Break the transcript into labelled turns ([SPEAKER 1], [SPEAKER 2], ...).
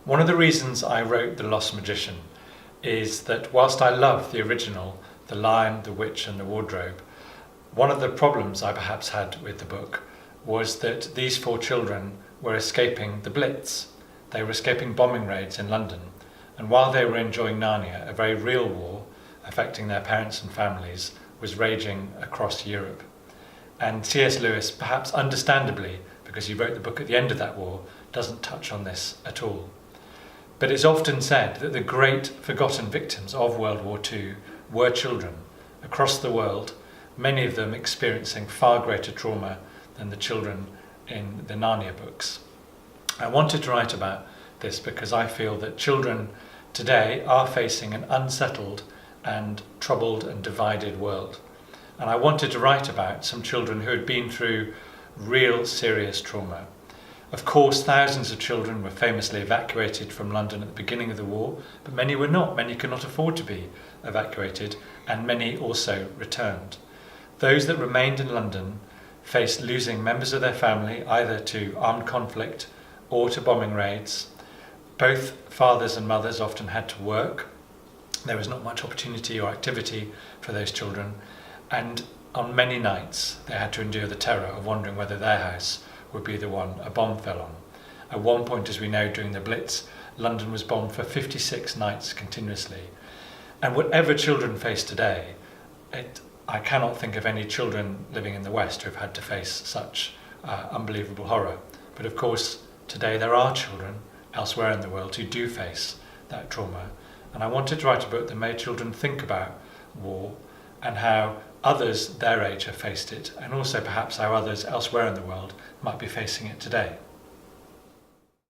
[SPEAKER 1] One of the reasons I wrote The Lost Magician is that whilst I love the original, The Lion, the Witch and the Wardrobe, one of the problems I perhaps had with the book was that these four children were escaping the Blitz. They were escaping bombing raids in London, and while they were enjoying Narnia, a very real war affecting their parents and families was raging across Europe. And C.S. Lewis, perhaps understandably, because he wrote the book at the end of that war, doesn't touch on this at all. But it's often said that the great forgotten victims of World War II were children across the world, many of them experiencing far greater trauma than the children in the Narnia books. I wanted to write about this because I feel that children today are facing an unsettled and troubled and divided world. And I wanted to write about some children who had been through real serious trauma. Of course, thousands of children were famously evacuated from London at the beginning of the war, but many were not. Many could not afford to be evacuated, and many also returned. Those that remained in London faced losing members of their family either to armed conflict or to bombing raids. Both fathers and mothers often had to work. There was not much opportunity or activity for those children, and on many nights they had to endure the terror of wondering whether their house would be the one a bomb fell on. At one point, as we know, during the Blitz, London was bombed for 56 nights continuously. And whatever children face today, I cannot think of any children living in the West who have had to face such unbelievable horror. But of course, today there are children elsewhere in the world who do face that trauma. And I wanted to write a book that made children think about war and how others their age have faced it, and also perhaps how others elsewhere in the world might be facing it today.